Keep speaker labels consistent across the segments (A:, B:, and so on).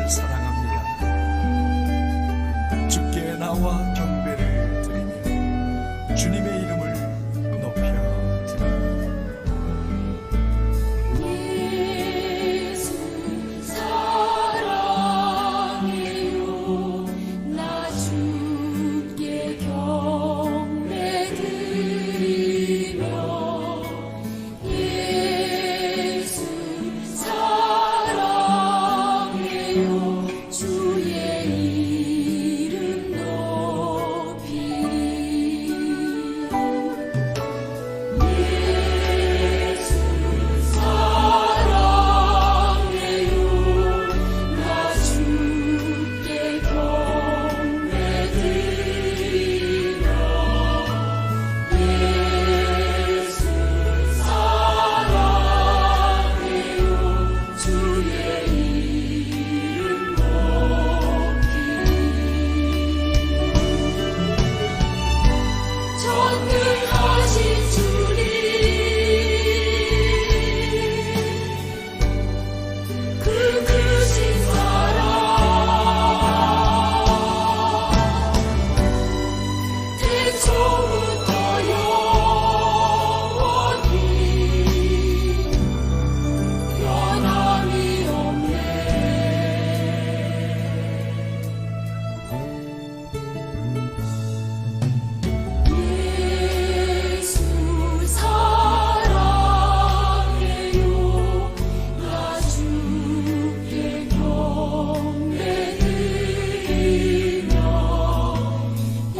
A: 주를 사랑합니다. 주께 나와 경배를 드리며 주님의 이름을 높여 드립니다.
B: 예수 사랑해요. 나 주께 경배 드리며 예수 사랑해요. 주의 이름 높이리. 예수 사랑해요. 나 주께 경배 드리며 예수 사랑해요. 주의 이름 높이리. 전능하신 주님, 그 크신 사랑 태초부터 영원히 변함이 없네. 예수 사랑해요. 나 주께 경배 드리며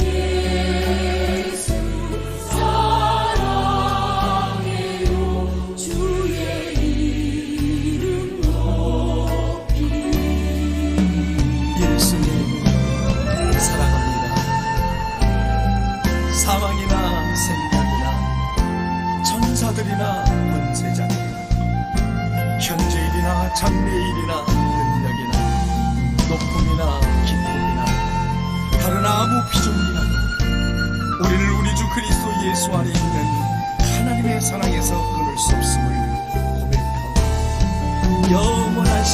B: 예수 사랑해요. 주의 이름 높이리.
A: 예수님 사랑합니다. 사망이나 생명이나 천사들이나 권세자들이나 현재일이나 장래일이나 능력이나 높음이나 기쁨이나 다른 아무 비전이나 우리를 우리 주 그리스도 예수 안에 있는 하나님의 사랑에서 끊을 수 없음을 고백하고 영원하신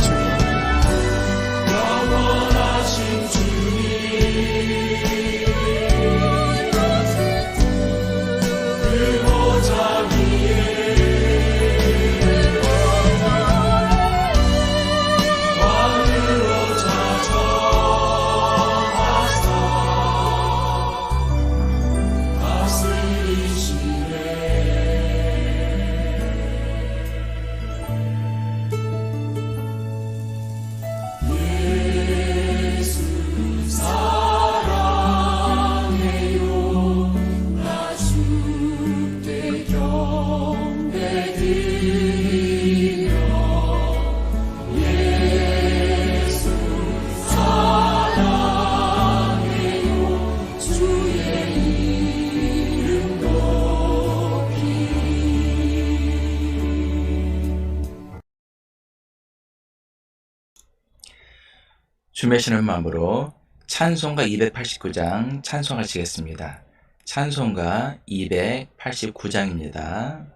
A: 주님, 영원하신 주님, 그 보좌 위에 왕으로 자정하사 다스리시네. 예수 사랑해요. 나 주께 경배 드리며 예수 사랑해요. 주의 이름 높이리.
C: 주매시는 마음으로 찬송가 289장 찬송하시겠습니다. 찬송가 289장입니다.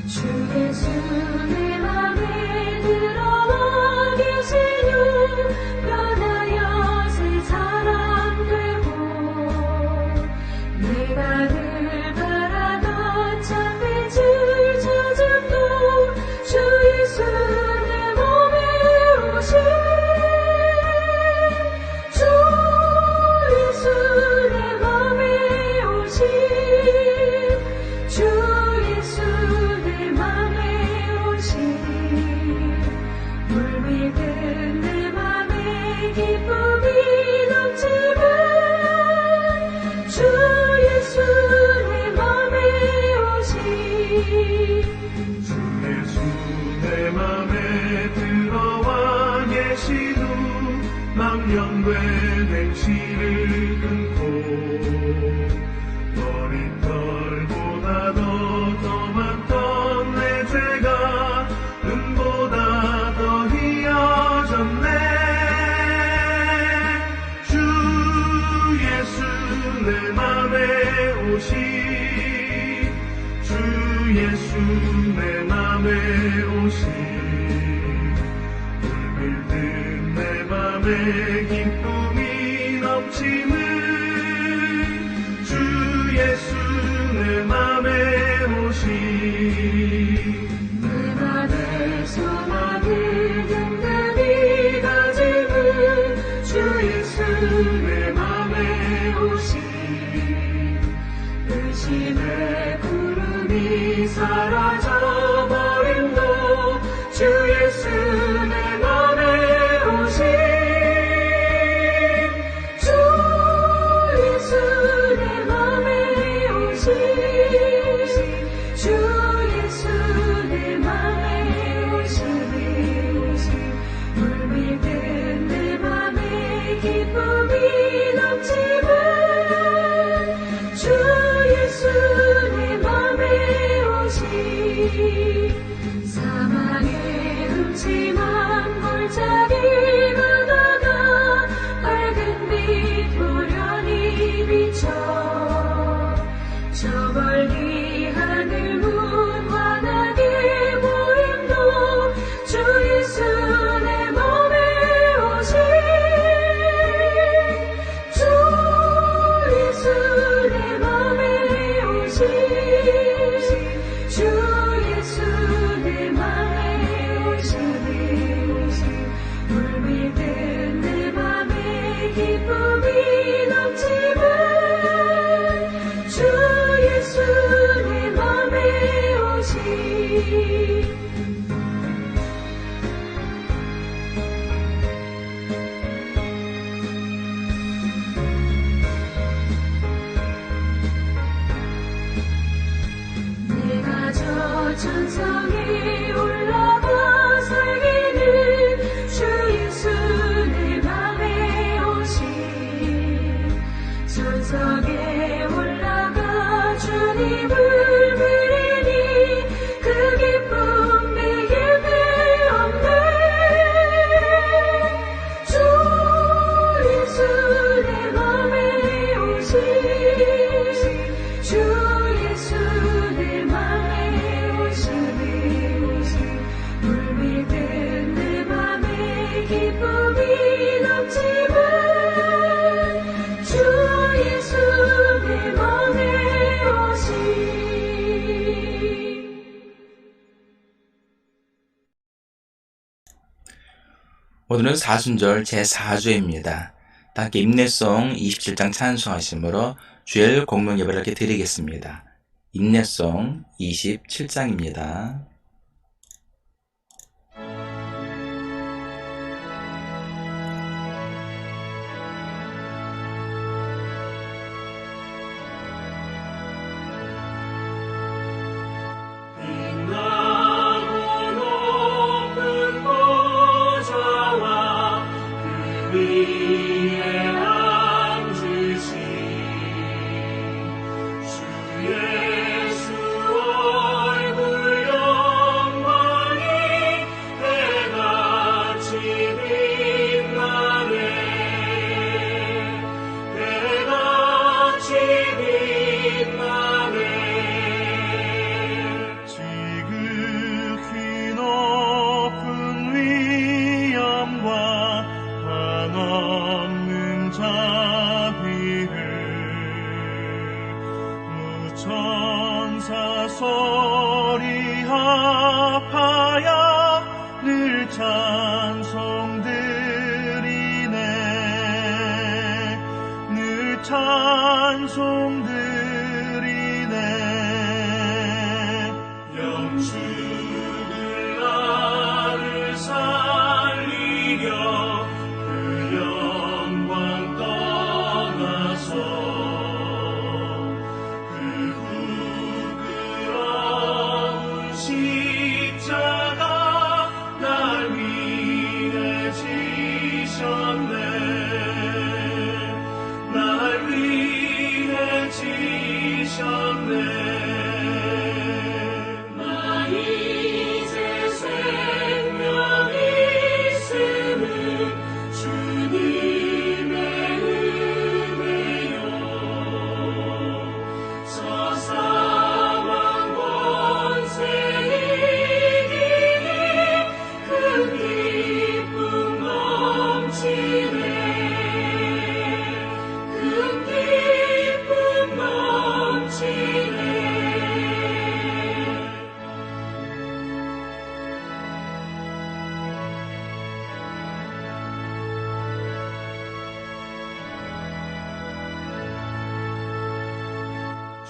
B: 주 예수 내 맘에 들어와 계시며 변하여 새 사람 되고 내가 늘 바라던 참빛을 찾음도 주 예수 내 몸에 오신 주 예수 내 맘에 오신 주 예수 내 맘에 오신 물밀듯 내 맘에 기쁨이 넘치는 주 예수 내 맘에 오신
D: 주 예수 내 맘에 들어와 계시누 망령된 행실을 끊고 머리털보다도 더 많던 내 죄가 은보다 더 희어졌네. 주 오신 물밀든 내 맘에 기쁨이 넘치는 주 예수 내 맘에 오신
B: 내 맘에 소망을 든든히 가지는 주 예수 내 맘에 오신 의심의 구름이 사라져버림도 주 예수 내 맘에 오신 주 예수 내 맘에 오신 주 예수 내 맘에 오시니 물밀든 내 맘에 기쁨이 넘치는 주 예수 내 맘에 오신 사망의 음침한 골짜기 바다가 밝은 빛 호련히 비쳐 저 멀리 하늘 문 환하게 보임도 주 예수 내 맘에 오신 주 예수 내 맘에 오신 주 예수 내 맘에 오시니 물밀든 내 맘에 기쁨이 넘치는 주 예수 내 맘에 오신 내가 저 천성에 올라가 살기는 주 예수 내 맘에 오신 천성에 올라가 주님을 부르니 그 기쁨 내게 배없네 주 예수 내 맘에 오신 주 예수 내 맘에 오시니 물밀든 내 맘에 기쁨이 넘치는 주 예수 내 맘에 오신
C: 오늘은 사순절 제4주입니다. 함께 임내송 27장 찬송하심으로 주일 공명 예배를 이렇게 드리겠습니다. 임내송 27장입니다.
D: 빛나고 높은 보좌와 그 위에 앉으신 주 예수 얼굴 영광이 배같이 빛나네 배같이 빛나네 지극히 높은 위엄과 한없는 자비를 무천사 소리 합하여 늘 찬송드리네 늘 찬송드리네 영주들 나를 살리려 그 영광 떠나서 그 부끄러운 십자가 날 위해 지셨네 날 위해 지셨네 나 이제 생명 있음은 주님의 은혜요 저 사망 권세 이기니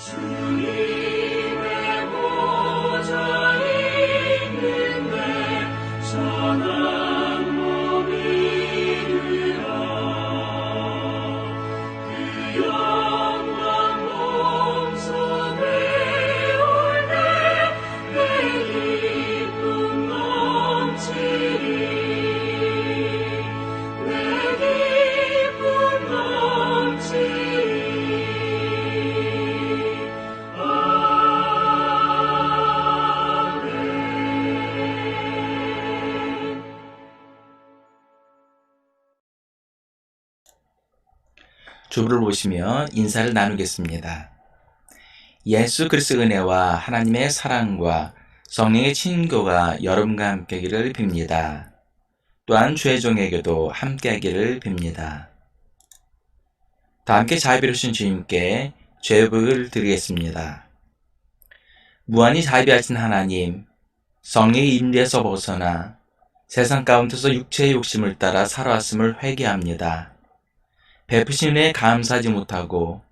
D: 주님의 보좌 있는데 전한 몸이 되라 그 영광 몸속에 올 때 내 기쁨 넘치리 내 기쁨 넘치리
C: 주부를 보시며 인사를 나누겠습니다. 예수 그리스도의 은혜와 하나님의 사랑과 성령의 친교가 여러분과 함께하기를 빕니다. 또한 주의 종에게도 함께하기를 빕니다. 다 함께 자비로우신 주님께 죄복을 드리겠습니다. 무한히 자비하신 하나님, 성령의 임재에서 벗어나 세상 가운데서 육체의 욕심을 따라 살아왔음을 회개합니다. 베푸신 은혜에 감사하지 못하고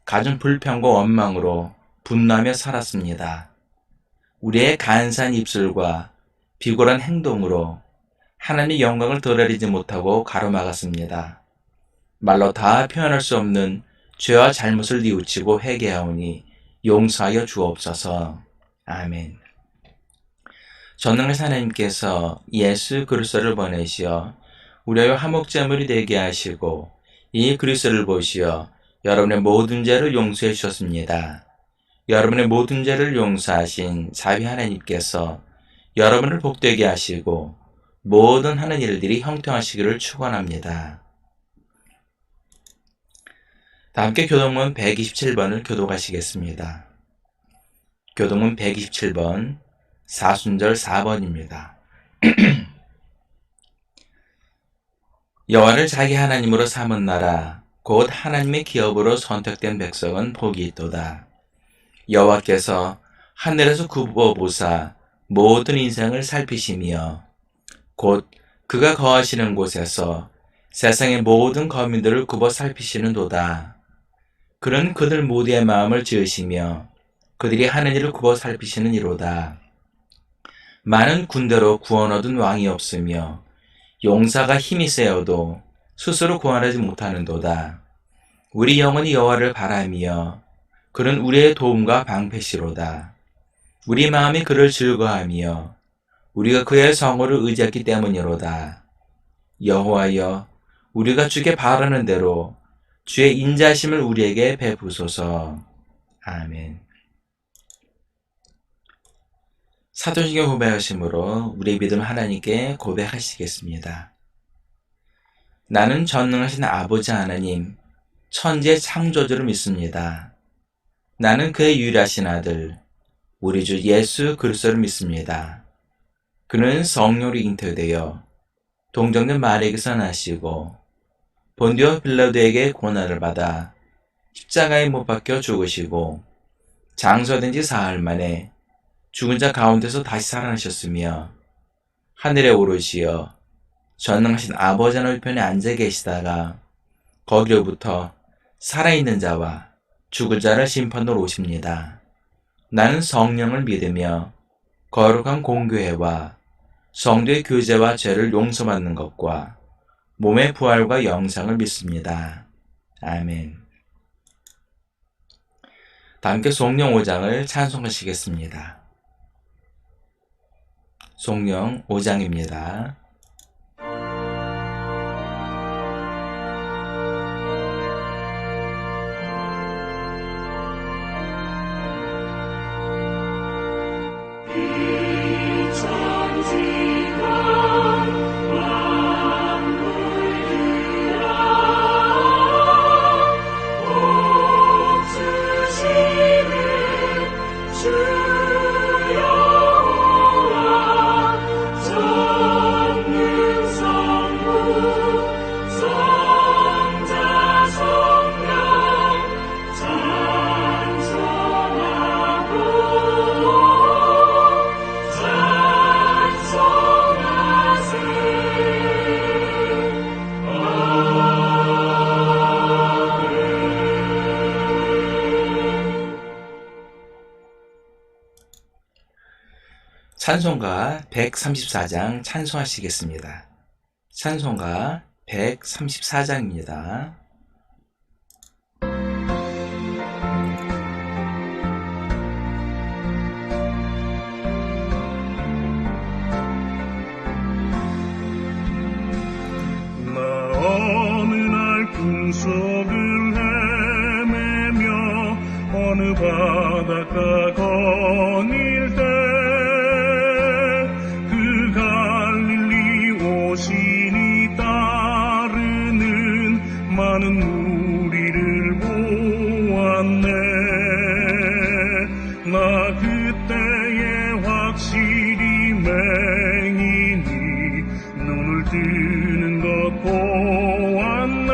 C: 가진 불평과 원망으로 분노하며 살았습니다. 우리의 간사한 입술과 비굴한 행동으로 하나님의 영광을 드러내지 못하고 가로막았습니다. 말로 다 표현할 수 없는 죄와 잘못을 뉘우치고 회개하오니 용서하여 주옵소서. 아멘. 전능하신 하나님께서 예수 그리스도를 보내시어 우리의 화목제물이 되게 하시고 이 그리스도를 보시어 여러분의 모든 죄를 용서해 주셨습니다. 여러분의 모든 죄를 용서하신 자비 하나님께서 여러분을 복되게 하시고 모든 하는 일들이 형통하시기를 축원합니다. 다 함께 교동문 127번을 교독하시겠습니다. 교동문 127번 사순절 4번입니다. 여호와를 자기 하나님으로 삼은 나라 곧 하나님의 기업으로 선택된 백성은 복이 있도다. 여호와께서 하늘에서 굽어 보사 모든 인생을 살피시며 곧 그가 거하시는 곳에서 세상의 모든 거민들을 굽어 살피시는도다. 그는 그들 모두의 마음을 지으시며 그들이 하는 일을 굽어 살피시는 이로다. 많은 군대로 구원 얻은 왕이 없으며 용사가 힘이 세어도 스스로 구원하지 못하는도다. 우리 영혼이 여호와를 바라며 그는 우리의 도움과 방패시로다. 우리 마음이 그를 즐거워하며 우리가 그의 성호를 의지했기 때문이로다. 여호와여, 우리가 주께 바라는 대로 주의 인자심을 우리에게 베푸소서. 아멘. 사도신경 고백하심으로 우리의 믿음 하나님께 고백하시겠습니다. 나는 전능하신 아버지 하나님, 천지의 창조주를 믿습니다. 나는 그의 유일하신 아들, 우리 주 예수 그리스도를 믿습니다. 그는 성령으로 잉태되어 동정된 마리아에게서 나시고 본디오 빌라도에게 고난을 받아 십자가에 못 박혀 죽으시고 장사된 지 사흘 만에 죽은 자 가운데서 다시 살아나셨으며 하늘에 오르시어 전능하신 아버지 하나님 편에 앉아 계시다가 거기로부터 살아있는 자와 죽은 자를 심판으로 오십니다. 나는 성령을 믿으며 거룩한 공교회와 성도의 교제와 죄를 용서받는 것과 몸의 부활과 영생을 믿습니다. 아멘. 다 함께 송령 5장을 찬송하시겠습니다. 송령 5장입니다.
D: 주 여호와
C: 찬송가 134장 찬송하시겠습니다. 찬송가 134장입니다.
D: 어느 날 꿈속을 헤매며 어느 바닷가 거닐 때 그 갈릴리 오신이 따르는 많은 무리를 보았네. 나 그때에 확실히 맹인이 눈을 뜨는 것 보았네.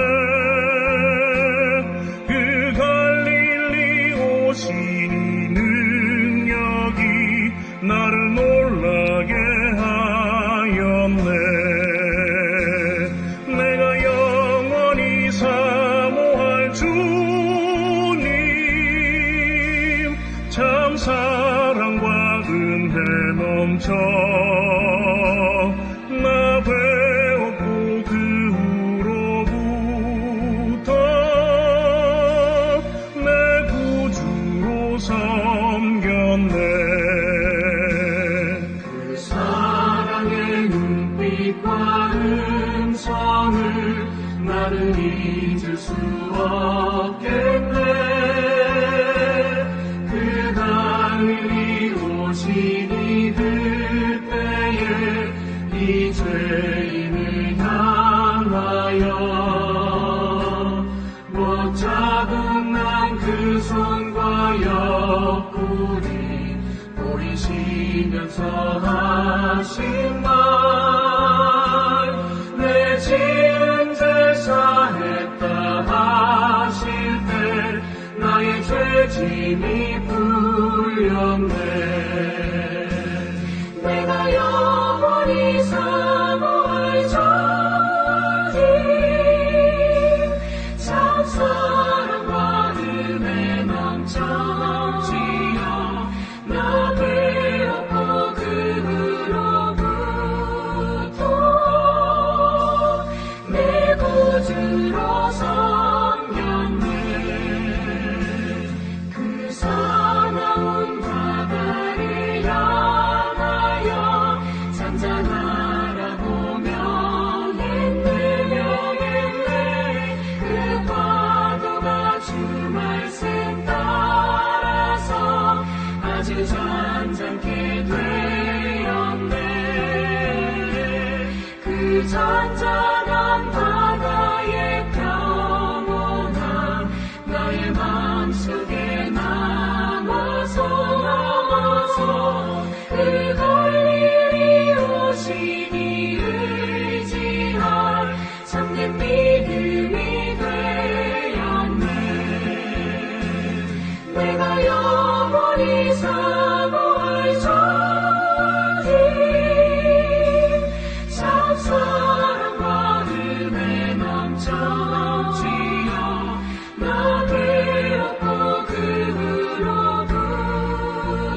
D: 그 갈릴리 오시니 능력이 나를 놀라게 하였네. 내가 영원히 사모할 주님 참 사랑과 은혜 넘쳐 나 배웠고 그 후로부터 내 구주로 섬겼네.
A: 그 사랑의 눈빛과 음성을 나는 잊을 수 없겠네. 그 갈릴리 오시니 그때에 이 죄인을 향하여 못 잡은 난 그 손과 옆구리 보이시면서 하신 말 내 지은 죄 사했다 하실 때 나의 죄짐이 풀렸네. 내가 영원히 사모할 주님 참 사랑과 은혜 넘쳐지어 나 배웠고 그 후로부터 내 구주로 섬겼네. 그 사나운 바다를 향하여 잔잔하라고 명했네. 그 파도가 주 말씀 따라서 아주 잔잔케 되었네. 그 잔잔한 바다의 평온함 나의 마음속에 남아서 그 갈릴리 오시니 의지할 참된 믿음이 되었네. 내가 영원히 사모할 주님 참 사랑과 은혜 넘쳐지어 나 배웠고 그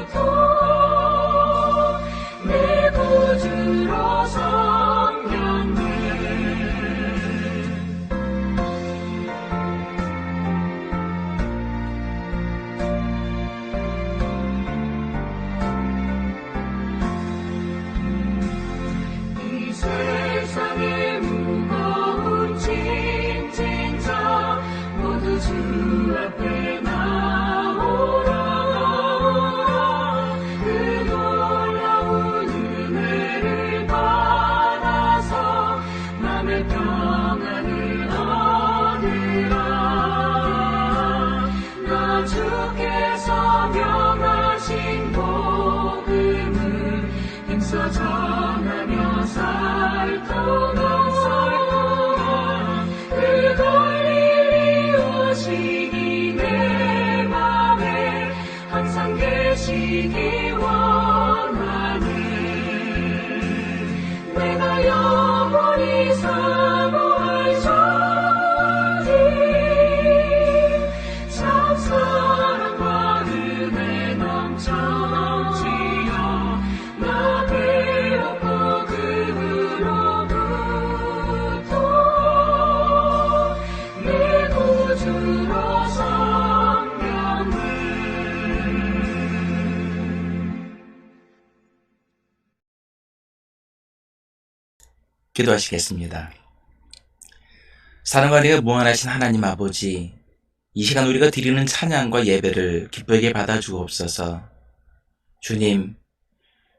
A: 후로부터 내 구주로 섬겼네. 이 세상의 무거운 짐진 자 모두 주 앞에 나오라. 그 놀라운 은혜를 받아서 맘의 평안을 얻으라. 나 주께서 명하신 복음을 힘써 전하며 살 동안 그 갈릴리 오시니 내 맘에 항상 계시기 원하네. 내가 영원히 사모할 주님 참 사랑과 은혜 넘쳐지어 나
C: 기도하시겠습니다. 사랑과 은혜가 무한하신 하나님 아버지, 이 시간 우리가 드리는 찬양과 예배를 기쁘게 받아주옵소서.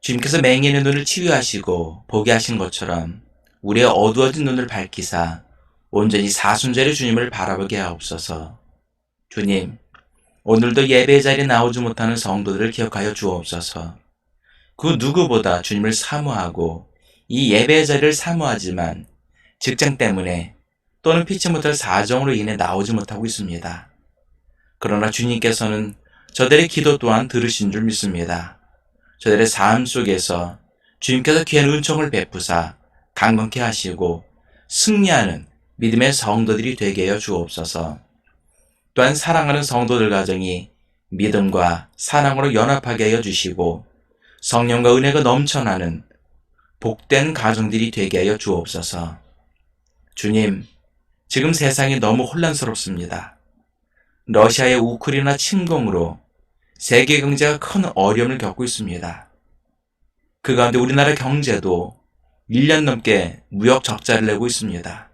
C: 주님께서 맹인의 눈을 치유하시고 보게 하신 것처럼 우리의 어두워진 눈을 밝히사 온전히 사순절의 주님을 바라보게 하옵소서. 주님, 오늘도 예배의 자리에 나오지 못하는 성도들을 기억하여 주옵소서. 그 누구보다 주님을 사모하고 이 예배의 자리를 사모하지만 직장 때문에 또는 피치 못할 사정으로 인해 나오지 못하고 있습니다. 그러나 주님께서는 저들의 기도 또한 들으신 줄 믿습니다. 저들의 삶 속에서 주님께서 귀한 은총을 베푸사 강건케 하시고 승리하는 믿음의 성도들이 되게 하여 주옵소서. 또한 사랑하는 성도들 가정이 믿음과 사랑으로 연합하게 하여 주시고 성령과 은혜가 넘쳐나는 복된 가정들이 되게 하여 주옵소서. 주님, 지금 세상이 너무 혼란스럽습니다. 러시아의 우크라이나 침공으로 세계 경제가 큰 어려움을 겪고 있습니다. 그 가운데 우리나라 경제도 1년 넘게 무역 적자를 내고 있습니다.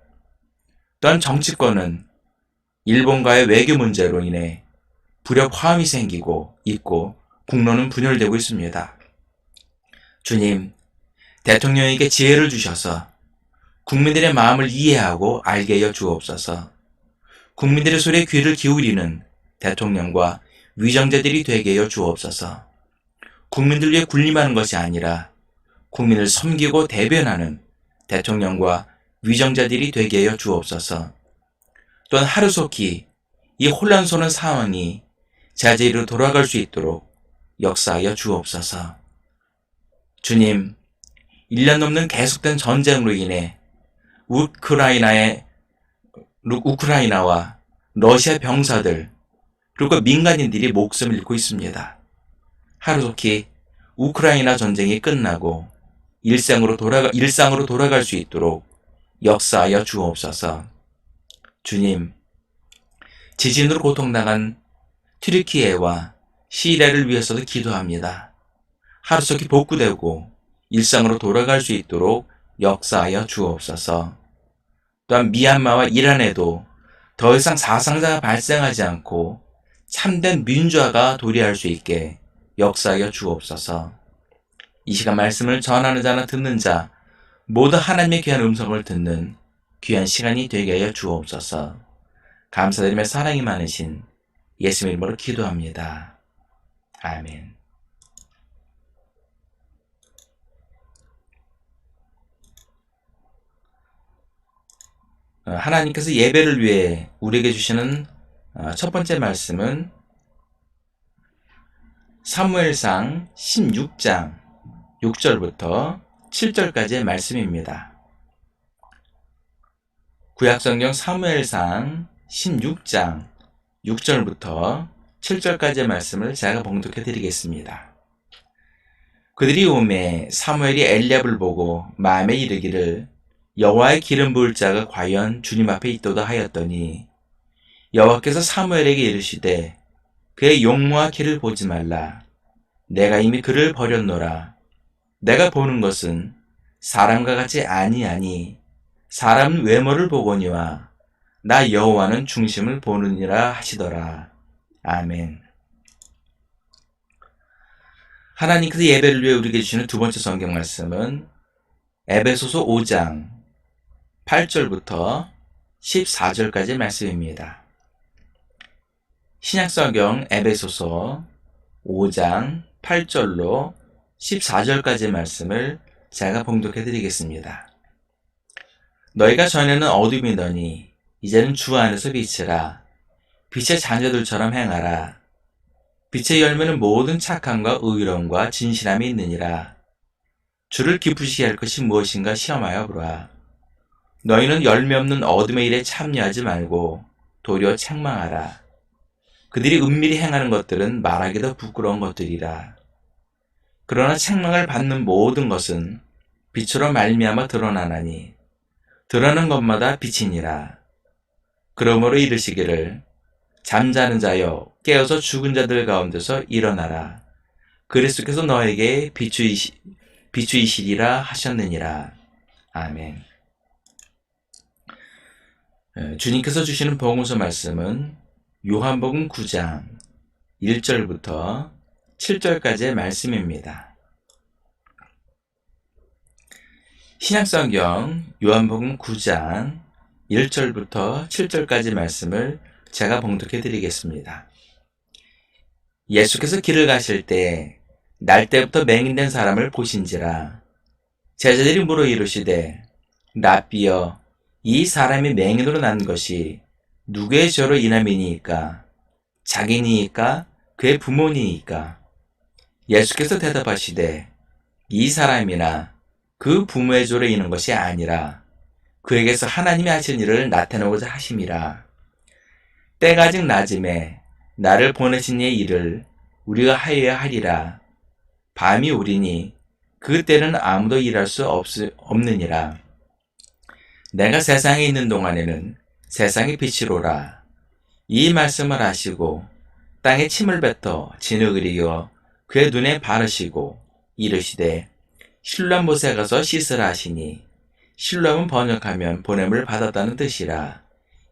C: 또한 정치권은 일본과의 외교 문제로 인해 불협 화음이 생기고 있고 국론은 분열되고 있습니다. 주님, 대통령에게 지혜를 주셔서 국민들의 마음을 이해하고 알게 하여 주옵소서. 국민들의 소리에 귀를 기울이는 대통령과 위정자들이 되게 하여 주옵소서. 국민들 위해 군림하는 것이 아니라 국민을 섬기고 대변하는 대통령과 위정자들이 되게 하여 주옵소서. 또한 하루속히 이 혼란스러운 상황이 자제로 돌아갈 수 있도록 역사하여 주옵소서. 주님, 1년 넘는 계속된 전쟁으로 인해 우크라이나와 러시아 병사들 그리고 민간인들이 목숨을 잃고 있습니다. 하루속히 우크라이나 전쟁이 끝나고 일상으로 돌아갈 수 있도록 역사하여 주옵소서. 주님, 지진으로 고통당한 튀르키예와 시리아를 위해서도 기도합니다. 하루속히 복구되고 일상으로 돌아갈 수 있도록 역사하여 주옵소서. 또한 미얀마와 이란에도 더 이상 사상자가 발생하지 않고 참된 민주화가 도래할 수 있게 역사하여 주옵소서. 이 시간 말씀을 전하는 자나 듣는 자 모두 하나님의 귀한 음성을 듣는 귀한 시간이 되게 하여 주옵소서. 감사드리며 사랑이 많으신 예수님 이름으로 기도합니다. 아멘. 하나님께서 예배를 위해 우리에게 주시는 첫 번째 말씀은 사무엘상 16장 6절부터 7절까지의 말씀입니다. 구약성경 사무엘상 16장 6절부터 7절까지의 말씀을 제가 봉독해 드리겠습니다. 그들이 오매 사무엘이 엘리압을 보고 마음에 이르기를 여호와의 기름 부을 자가 과연 주님 앞에 있도다 하였더니 여호와께서 사무엘에게 이르시되 그의 용모와 키를 보지 말라. 내가 이미 그를 버렸노라. 내가 보는 것은 사람과 같이 아니하니 사람은 외모를 보거니와 나 여호와는 중심을 보느니라 하시더라. 아멘. 하나님께서 예배를 위해 우리에게 주시는 두 번째 성경 말씀은 에베소서 5장 8절부터 14절까지의 말씀입니다. 신약성경 에베소서 5장 8절로 14절까지의 말씀을 제가 봉독해 드리겠습니다. 너희가 전에는 어둠이더니 이제는 주 안에서 빛이라. 빛의 자녀들처럼 행하라. 빛의 열매는 모든 착함과 의로움과 진실함이 있느니라. 주를 기쁘시게 할 것이 무엇인가 시험하여 보라. 너희는 열매 없는 어둠의 일에 참여하지 말고 도리어 책망하라. 그들이 은밀히 행하는 것들은 말하기도 부끄러운 것들이라. 그러나 책망을 받는 모든 것은 빛으로 말미암아 드러나나니 드러나는 것마다 빛이니라. 그러므로 이르시기를 잠자는 자여 깨어서 죽은 자들 가운데서 일어나라. 그리스도께서 너에게 비추이시리라 하셨느니라. 아멘. 주님께서 주시는 복음서 말씀은 요한복음 9장 1절부터 7절까지의 말씀입니다. 신약성경 요한복음 9장 1절부터 7절까지 말씀을 제가 봉독해 드리겠습니다. 예수께서 길을 가실 때 날 때부터 맹인된 사람을 보신지라. 제자들이 물어 이르시되 랍비여, 이 사람이 맹인으로 난 것이 누구의 죄로 인함이니이까? 자기니이까? 그의 부모니이까? 예수께서 대답하시되 이 사람이나 그 부모의 죄로 인한 것이 아니라 그에게서 하나님이 하신 일을 나타내고자 하심이라. 때가 아직 낮음에 나를 보내신 이의 일을 우리가 하여야 하리라. 밤이 오리니 그 때는 아무도 일할 수 없느니라. 내가 세상에 있는 동안에는 세상의 빛이로라. 이 말씀을 하시고 땅에 침을 뱉어 진흙을 이어 그의 눈에 바르시고 이르시되 실로암 못에 가서 씻으라 하시니, 실로암은 번역하면 보냄을 받았다는 뜻이라.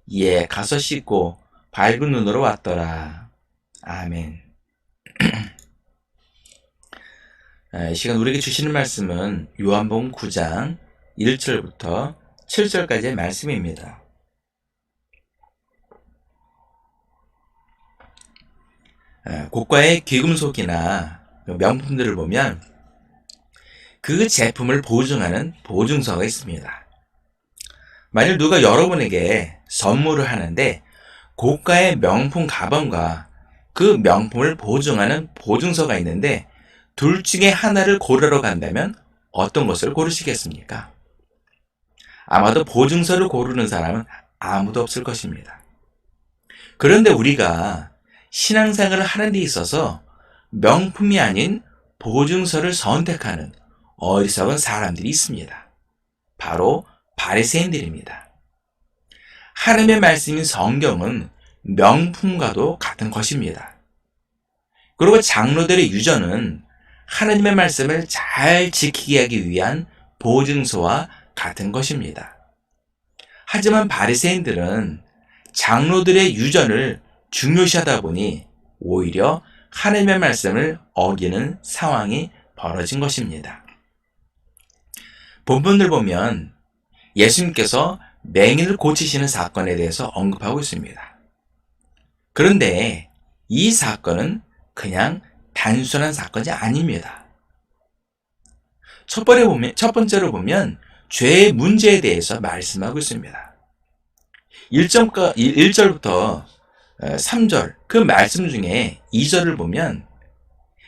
C: 이에 가서 씻고 밝은 눈으로 왔더라. 아멘. 이 시간 우리에게 주시는 말씀은 요한복음 9장 1절부터 7절까지의 말씀입니다. 고가의 귀금속이나 명품들을 보면 그 제품을 보증하는 보증서가 있습니다. 만일 누가 여러분에게 선물을 하는데 고가의 명품 가방과 그 명품을 보증하는 보증서가 있는데 둘 중에 하나를 고르러 간다면 어떤 것을 고르시겠습니까? 아마도 보증서를 고르는 사람은 아무도 없을 것입니다. 그런데 우리가 신앙생활을 하는 데 있어서 명품이 아닌 보증서를 선택하는 어리석은 사람들이 있습니다. 바로 바리새인들입니다. 하나님의 말씀인 성경은 명품과도 같은 것입니다. 그리고 장로들의 유전은 하나님의 말씀을 잘 지키게 하기 위한 보증서와 같은 것입니다. 하지만 바리새인들은 장로들의 유전을 중요시하다 보니 오히려 하나님의 말씀을 어기는 상황이 벌어진 것입니다. 본문을 보면 예수님께서 맹인을 고치시는 사건에 대해서 언급하고 있습니다. 그런데 이 사건은 그냥 단순한 사건이 아닙니다. 첫 번째로 보면 죄의 문제에 대해서 말씀하고 있습니다. 1절부터 3절 그 말씀 중에 2절을 보면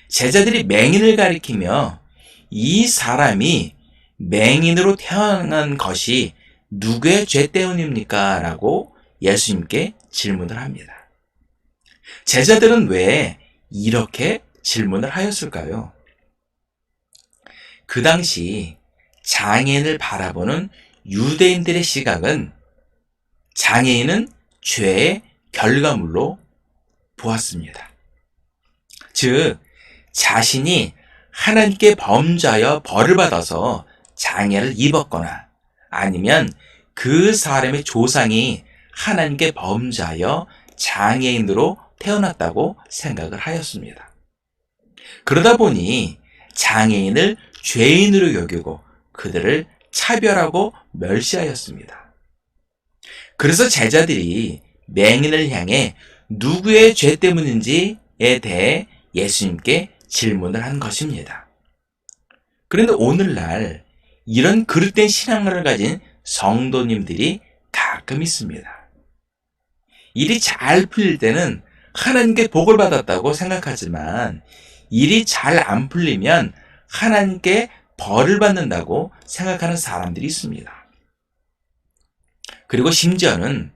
C: 제자들이 맹인을 가리키며 이 사람이 맹인으로 태어난 것이 누구의 죄 때문입니까? 라고 예수님께 질문을 합니다. 제자들은 왜 이렇게 질문을 하였을까요? 그 당시 장애인을 바라보는 유대인들의 시각은 장애인은 죄의 결과물로 보았습니다. 즉, 자신이 하나님께 범죄하여 벌을 받아서 장애를 입었거나 아니면 그 사람의 조상이 하나님께 범죄하여 장애인으로 태어났다고 생각을 하였습니다. 그러다 보니 장애인을 죄인으로 여기고 그들을 차별하고 멸시하였습니다. 그래서 제자들이 맹인을 향해 누구의 죄 때문인지에 대해 예수님께 질문을 한 것입니다. 그런데 오늘날 이런 그릇된 신앙을 가진 성도님들이 가끔 있습니다. 일이 잘 풀릴 때는 하나님께 복을 받았다고 생각하지만 일이 잘 안 풀리면 하나님께 벌을 받는다고 생각하는 사람들이 있습니다. 그리고 심지어는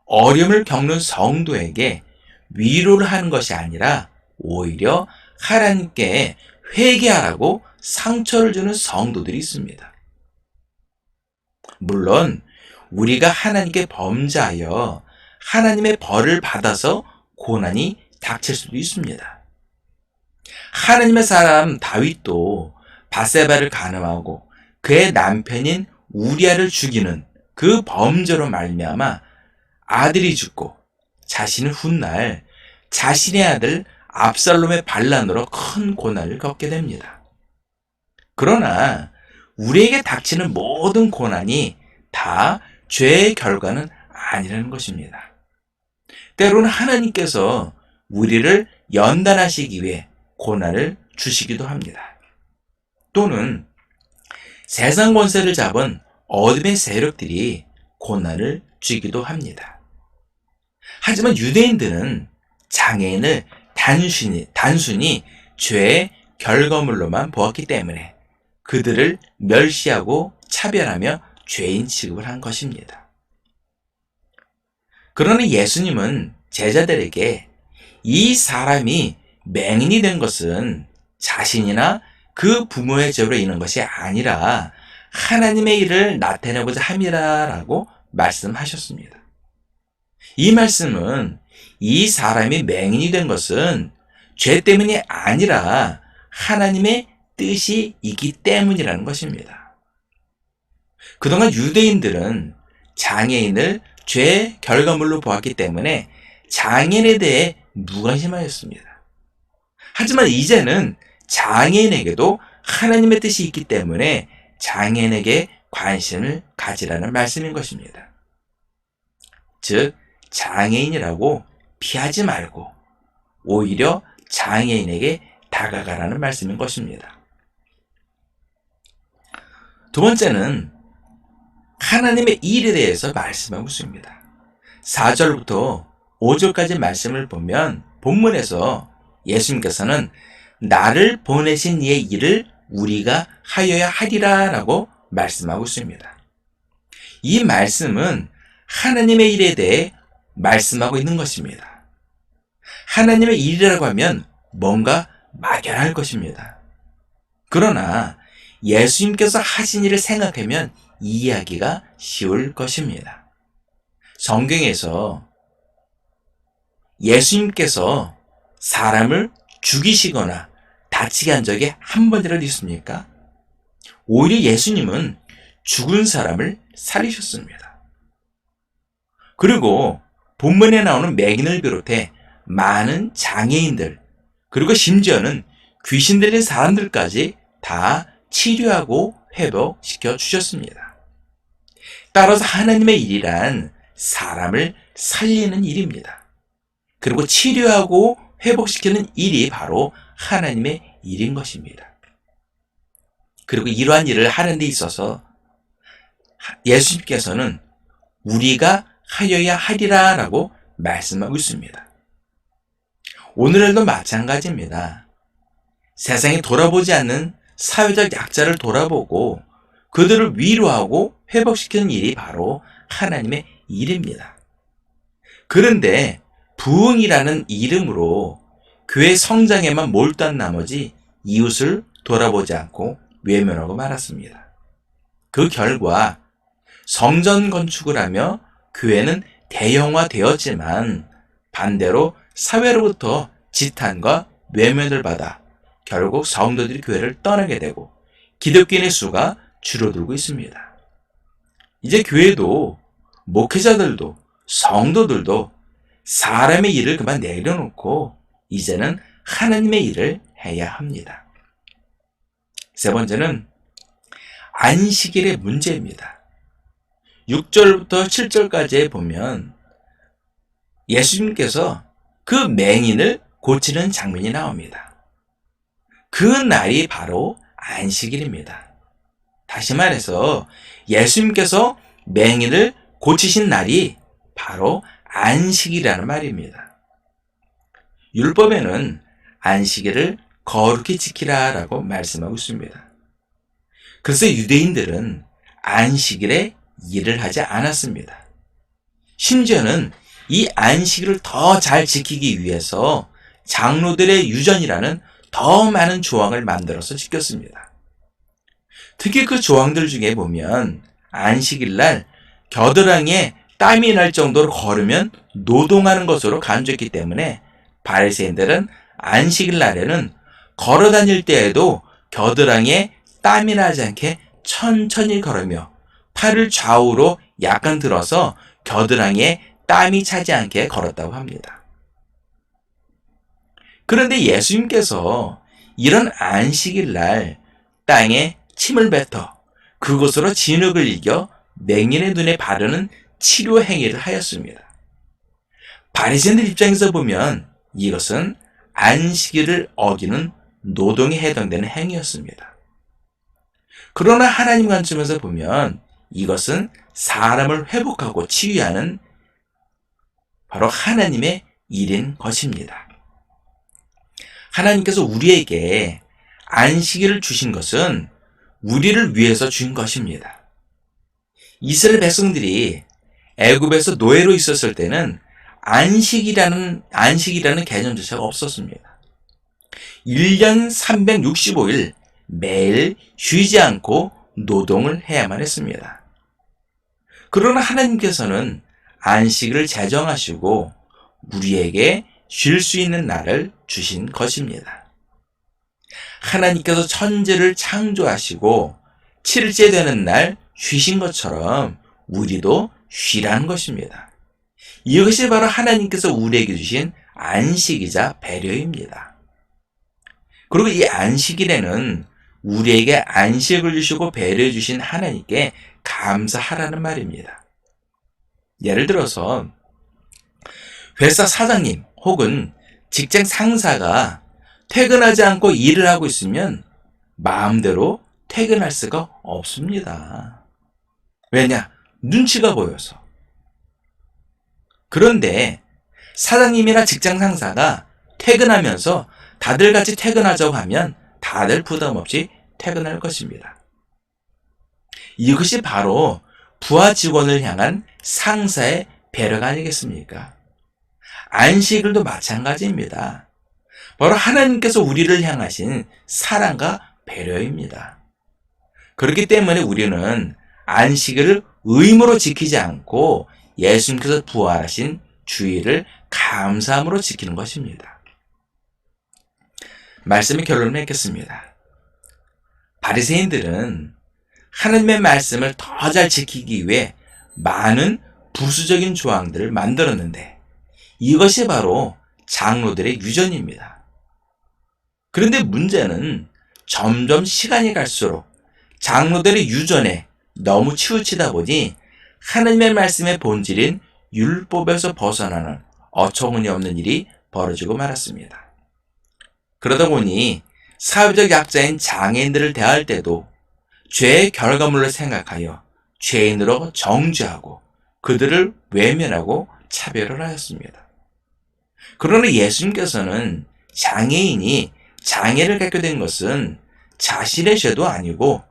C: 어려움을 겪는 성도에게 위로를 하는 것이 아니라 오히려 하나님께 회개하라고 상처를 주는 성도들이 있습니다. 물론 우리가 하나님께 범죄하여 하나님의 벌을 받아서 고난이 닥칠 수도 있습니다. 하나님의 사람 다윗도 밧세바를 간음하고 그의 남편인 우리아를 죽이는 그 범죄로 말미암아 아들이 죽고 자신은 훗날 자신의 아들 압살롬의 반란으로 큰 고난을 겪게 됩니다. 그러나 우리에게 닥치는 모든 고난이 다 죄의 결과는 아니라는 것입니다. 때로는 하나님께서 우리를 연단하시기 위해 고난을 주시기도 합니다. 또는 세상 권세를 잡은 어둠의 세력들이 고난을 주기도 합니다. 하지만 유대인들은 장애인을 단순히 죄의 결과물로만 보았기 때문에 그들을 멸시하고 차별하며 죄인 취급을 한 것입니다. 그러나 예수님은 제자들에게 이 사람이 맹인이 된 것은 자신이나 그 부모의 죄로 인한 것이 아니라 하나님의 일을 나타내고자 함이라라고 말씀하셨습니다. 이 말씀은 이 사람이 맹인이 된 것은 죄 때문이 아니라 하나님의 뜻이 있기 때문이라는 것입니다. 그동안 유대인들은 장애인을 죄의 결과물로 보았기 때문에 장애인에 대해 무관심하였습니다. 하지만 이제는 장애인에게도 하나님의 뜻이 있기 때문에 장애인에게 관심을 가지라는 말씀인 것입니다. 즉, 장애인이라고 피하지 말고 오히려 장애인에게 다가가라는 말씀인 것입니다. 두 번째는 하나님의 일에 대해서 말씀하고 있습니다. 4절부터 5절까지 말씀을 보면 본문에서 예수님께서는 나를 보내신 이의 일을 우리가 하여야 하리라 라고 말씀하고 있습니다. 이 말씀은 하나님의 일에 대해 말씀하고 있는 것입니다. 하나님의 일이라고 하면 뭔가 막연할 것입니다. 그러나 예수님께서 하신 일을 생각하면 이해하기가 쉬울 것입니다. 성경에서 예수님께서 사람을 죽이시거나 다치게 한 적이 한 번이라도 있습니까? 오히려 예수님은 죽은 사람을 살리셨습니다. 그리고 본문에 나오는 맹인을 비롯해 많은 장애인들, 그리고 심지어는 귀신 들린 사람들까지 다 치료하고 회복시켜 주셨습니다. 따라서 하나님의 일이란 사람을 살리는 일입니다. 그리고 치료하고 회복시키는 일이 바로 하나님의 일인 것입니다. 그리고 이러한 일을 하는 데 있어서 예수님께서는 우리가 하여야 하리라 라고 말씀하고 있습니다. 오늘날도 마찬가지입니다. 세상에 돌아보지 않는 사회적 약자를 돌아보고 그들을 위로하고 회복시키는 일이 바로 하나님의 일입니다. 그런데 부흥이라는 이름으로 교회 성장에만 몰두한 나머지 이웃을 돌아보지 않고 외면하고 말았습니다. 그 결과 성전 건축을 하며 교회는 대형화되었지만 반대로 사회로부터 지탄과 외면을 받아 결국 성도들이 교회를 떠나게 되고 기독교인의 수가 줄어들고 있습니다. 이제 교회도 목회자들도 성도들도 사람의 일을 그만 내려놓고 이제는 하나님의 일을 해야 합니다. 세 번째는 안식일의 문제입니다. 6절부터 7절까지에 보면 예수님께서 그 맹인을 고치는 장면이 나옵니다. 그 날이 바로 안식일입니다. 다시 말해서 예수님께서 맹인을 고치신 날이 바로 안식이라는 말입니다. 율법에는 안식일을 거룩히 지키라 라고 말씀하고 있습니다. 그래서 유대인들은 안식일에 일을 하지 않았습니다. 심지어는 이 안식일을 더 잘 지키기 위해서 장로들의 유전이라는 더 많은 조항을 만들어서 지켰습니다. 특히 그 조항들 중에 보면 안식일날 겨드랑이에 땀이 날 정도로 걸으면 노동하는 것으로 간주했기 때문에 바리새인들은 안식일 날에는 걸어 다닐 때에도 겨드랑이에 땀이 나지 않게 천천히 걸으며 팔을 좌우로 약간 들어서 겨드랑이에 땀이 차지 않게 걸었다고 합니다. 그런데 예수님께서 이런 안식일 날 땅에 침을 뱉어 그곳으로 진흙을 이겨 맹인의 눈에 바르는 치료 행위를 하였습니다. 바리새인들 입장에서 보면 이것은 안식일을 어기는 노동에 해당되는 행위였습니다. 그러나 하나님 관점에서 보면 이것은 사람을 회복하고 치유하는 바로 하나님의 일인 것입니다. 하나님께서 우리에게 안식일을 주신 것은 우리를 위해서 준 것입니다. 이스라엘 백성들이 애굽에서 노예로 있었을 때는 안식이라는 개념 자체가 없었습니다. 1년 365일 매일 쉬지 않고 노동을 해야만 했습니다. 그러나 하나님께서는 안식을 제정하시고 우리에게 쉴 수 있는 날을 주신 것입니다. 하나님께서 천지를 창조하시고 7일째 되는 날 쉬신 것처럼 우리도 쉬라는 것입니다. 이것이 바로 하나님께서 우리에게 주신 안식이자 배려입니다. 그리고 이 안식일에는 우리에게 안식을 주시고 배려해 주신 하나님께 감사하라는 말입니다. 예를 들어서 회사 사장님 혹은 직장 상사가 퇴근하지 않고 일을 하고 있으면 마음대로 퇴근할 수가 없습니다. 왜냐? 눈치가 보여서. 그런데 사장님이나 직장 상사가 퇴근하면서 다들 같이 퇴근하자고 하면 다들 부담 없이 퇴근할 것입니다. 이것이 바로 부하 직원을 향한 상사의 배려가 아니겠습니까? 안식일도 마찬가지입니다. 바로 하나님께서 우리를 향하신 사랑과 배려입니다. 그렇기 때문에 우리는 안식일을 의무로 지키지 않고 예수님께서 부활하신 주일을 감사함으로 지키는 것입니다. 말씀의 결론을 맺겠습니다. 바리새인들은 하나님의 말씀을 더 잘 지키기 위해 많은 부수적인 조항들을 만들었는데 이것이 바로 장로들의 유전입니다. 그런데 문제는 점점 시간이 갈수록 장로들의 유전에 너무 치우치다 보니 하나님의 말씀의 본질인 율법에서 벗어나는 어처구니 없는 일이 벌어지고 말았습니다. 그러다 보니 사회적 약자인 장애인들을 대할 때도 죄의 결과물을 생각하여 죄인으로 정죄하고 그들을 외면하고 차별을 하였습니다. 그러나 예수님께서는 장애인이 장애를 갖게 된 것은 자신의 죄도 아니고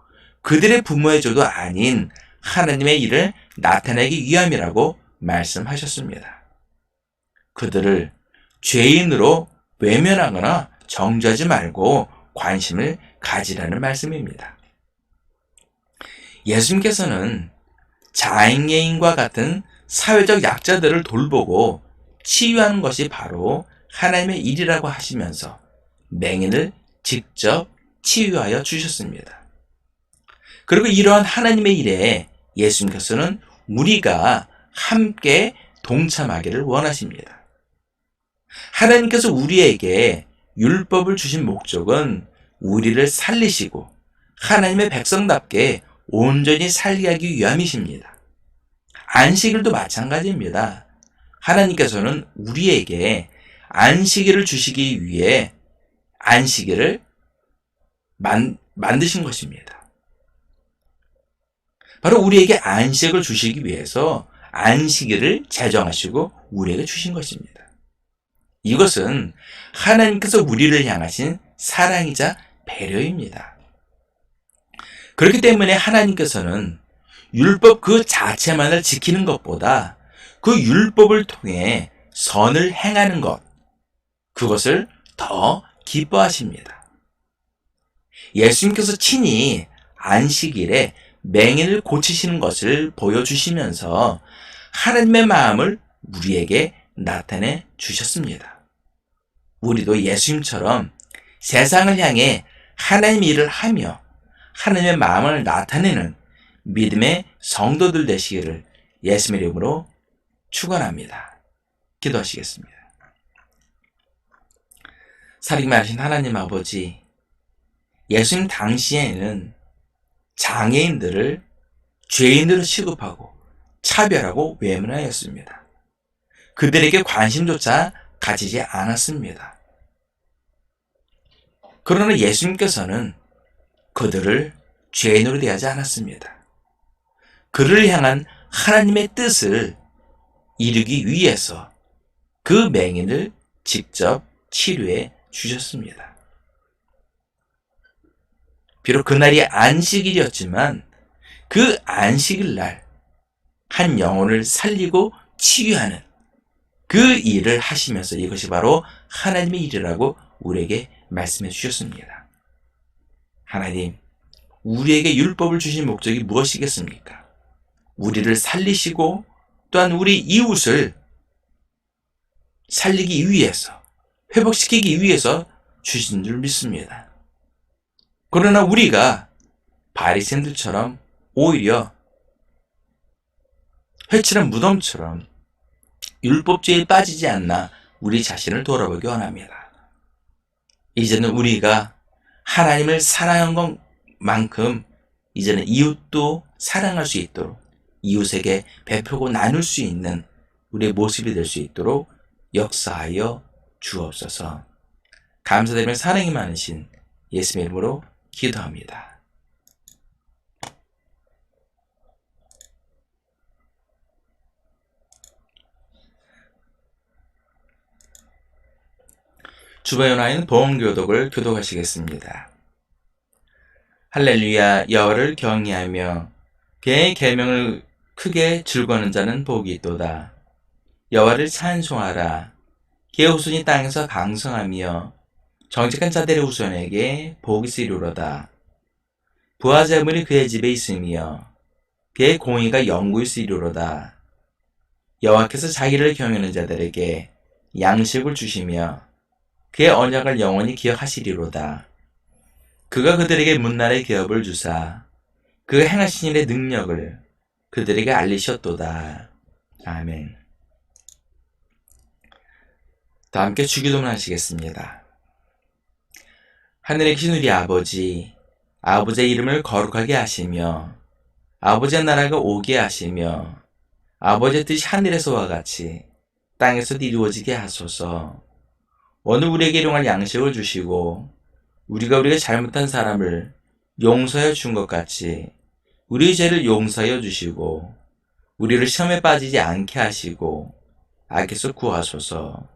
C: 그들의 부모의 죄도 아닌 하나님의 일을 나타내기 위함이라고 말씀하셨습니다. 그들을 죄인으로 외면하거나 정죄하지 말고 관심을 가지라는 말씀입니다. 예수님께서는 장애인과 같은 사회적 약자들을 돌보고 치유하는 것이 바로 하나님의 일이라고 하시면서 맹인을 직접 치유하여 주셨습니다. 그리고 이러한 하나님의 일에 예수님께서는 우리가 함께 동참하기를 원하십니다. 하나님께서 우리에게 율법을 주신 목적은 우리를 살리시고 하나님의 백성답게 온전히 살게 하기 위함이십니다. 안식일도 마찬가지입니다. 하나님께서는 우리에게 안식일을 주시기 위해 안식일을 만드신 것입니다. 바로 우리에게 안식을 주시기 위해서 안식일을 제정하시고 우리에게 주신 것입니다. 이것은 하나님께서 우리를 향하신 사랑이자 배려입니다. 그렇기 때문에 하나님께서는 율법 그 자체만을 지키는 것보다 그 율법을 통해 선을 행하는 것, 그것을 더 기뻐하십니다. 예수님께서 친히 안식일에 맹인을 고치시는 것을 보여주시면서 하나님의 마음을 우리에게 나타내 주셨습니다. 우리도 예수님처럼 세상을 향해 하나님의 일을 하며 하나님의 마음을 나타내는 믿음의 성도들 되시기를 예수님의 이름으로 축원합니다. 기도하시겠습니다. 살인마하신 하나님 아버지, 예수님 당시에는 장애인들을 죄인으로 취급하고 차별하고 외면하였습니다. 그들에게 관심조차 가지지 않았습니다. 그러나 예수님께서는 그들을 죄인으로 대하지 않았습니다. 그를 향한 하나님의 뜻을 이루기 위해서 그 맹인을 직접 치료해 주셨습니다. 비록 그날이 안식일이었지만 그 안식일날 한 영혼을 살리고 치유하는 그 일을 하시면서 이것이 바로 하나님의 일이라고 우리에게 말씀해 주셨습니다. 하나님, 우리에게 율법을 주신 목적이 무엇이겠습니까? 우리를 살리시고 또한 우리 이웃을 살리기 위해서, 회복시키기 위해서 주신 줄 믿습니다. 그러나 우리가 바리새인들처럼 오히려 회칠한 무덤처럼 율법주의에 빠지지 않나 우리 자신을 돌아보기 원합니다. 이제는 우리가 하나님을 사랑한 것만큼 이제는 이웃도 사랑할 수 있도록 이웃에게 베풀고 나눌 수 있는 우리의 모습이 될 수 있도록 역사하여 주옵소서. 감사드리며 사랑이 많으신 예수님의 이름으로 기도합니다. 주보의 은하인 보험교독을 교독하시겠습니다. 할렐루야. 여호와를 경외하며 그의 계명을 크게 즐거워하는 자는 복이 있도다. 여호와를 찬송하라. 그의 후손이 땅에서 강성하며 정직한 자들의 후손에게 복이 있으리로다. 부하 재물이 그의 집에 있으며 그의 공의가 영구히 있으리로다. 여호와께서 자기를 경외하는 자들에게 양식을 주시며 그의 언약을 영원히 기억하시리로다. 그가 그들에게 문나라의 기업을 주사 그가 행하신 일의 능력을 그들에게 알리셨도다. 아멘. 다 함께 주기도문 하시겠습니다. 하늘에 계신 우리 아버지, 아버지의 이름을 거룩하게 하시며 아버지의 나라가 오게 하시며 아버지의 뜻이 하늘에서와 같이 땅에서도 이루어지게 하소서. 오늘 우리에게 일용할 양식을 주시고 우리가 잘못한 사람을 용서하여 준 것 같이 우리의 죄를 용서하여 주시고 우리를 시험에 빠지지 않게 하시고 악에서 구하소서.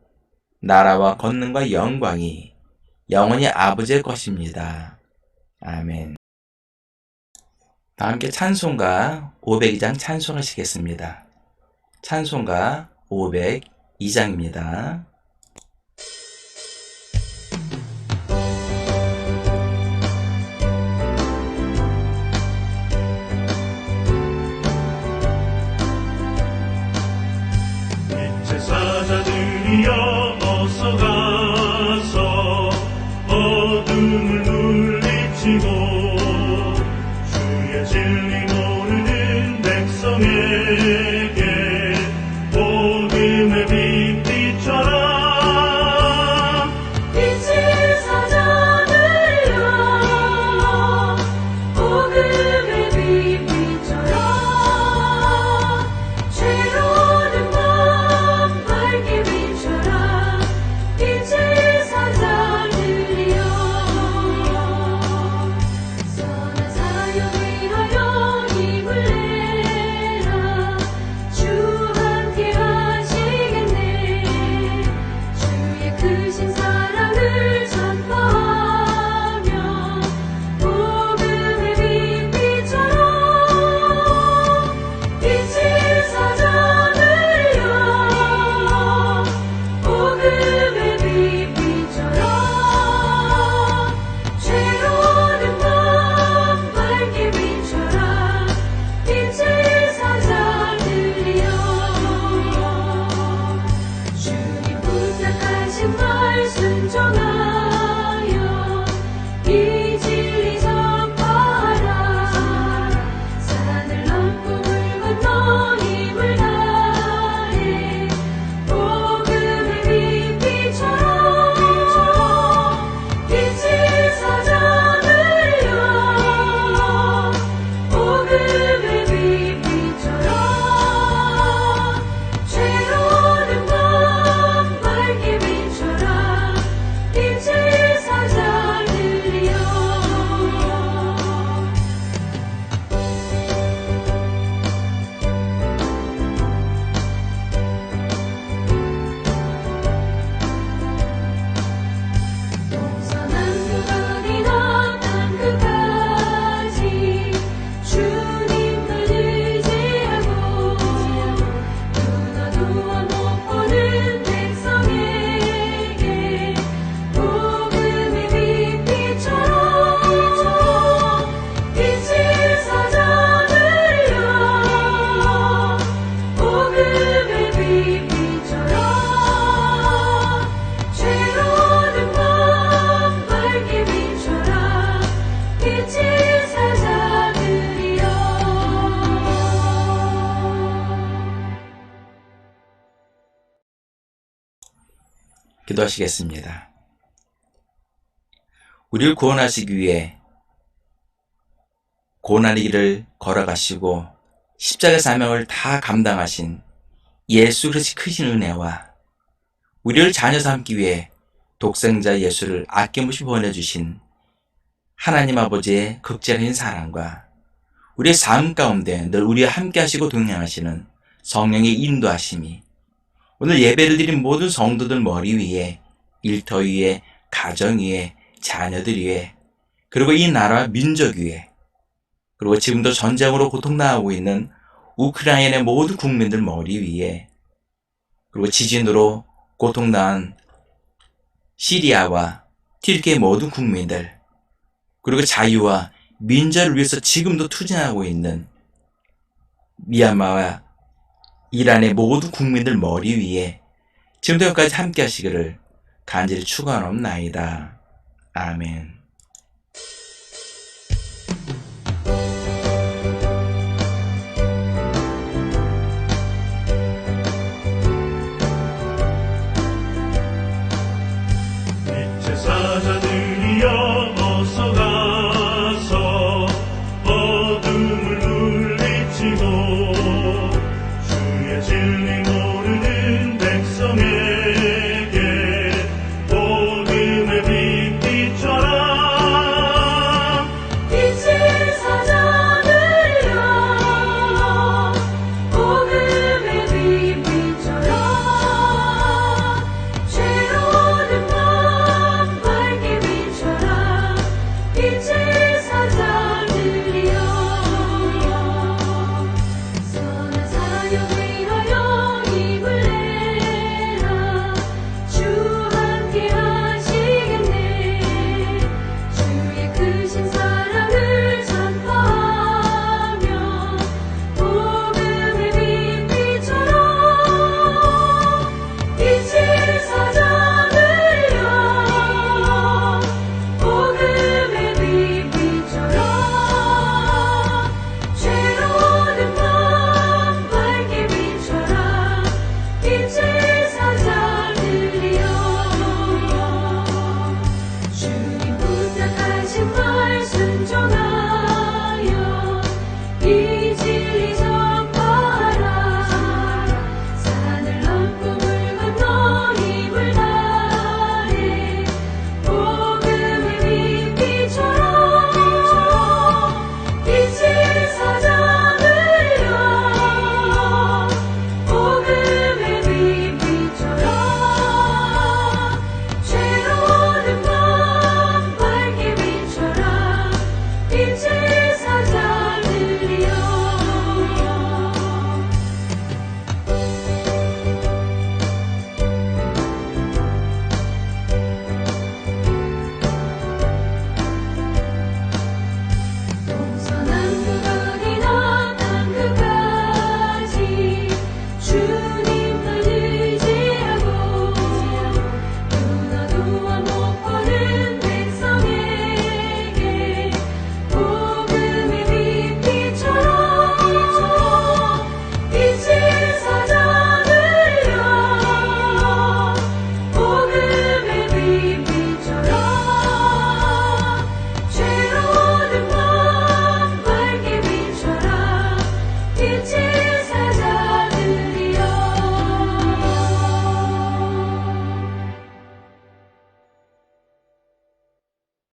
C: 나라와 권능과 영광이 영원히 아버지의 것입니다. 아멘. 다 함께 찬송가 502장 찬송하시겠습니다. 찬송가 502장입니다.
D: 사자들이여 어서 가서 어둠을 물리치고 주의 진리 모르는 백성에게 복음의 빛 비춰라.
C: 기도하시겠습니다. 우리를 구원하시기 위해 고난의 길을 걸어가시고 십자가 사명을 다 감당하신 예수 그리스도의 크신 은혜와 우리를 자녀 삼기 위해 독생자 예수를 아낌없이 보내주신 하나님 아버지의 극진하신 사랑과 우리의 삶 가운데 늘 우리와 함께 하시고 동행하시는 성령의 인도하심이 오늘 예배를 드린 모든 성도들 머리 위에, 일터 위에, 가정 위에, 자녀들 위에, 그리고 이 나라 민족 위에, 그리고 지금도 전쟁으로 고통당하고 있는 우크라이나의 모든 국민들 머리 위에, 그리고 지진으로 고통당한 시리아와 튀르키의 모든 국민들, 그리고 자유와 민주를 위해서 지금도 투쟁하고 있는 미얀마와 이란의 모든 국민들 머리 위에 지금도 여기까지 함께 하시기를 간절히 축원하옵나이다. 아멘.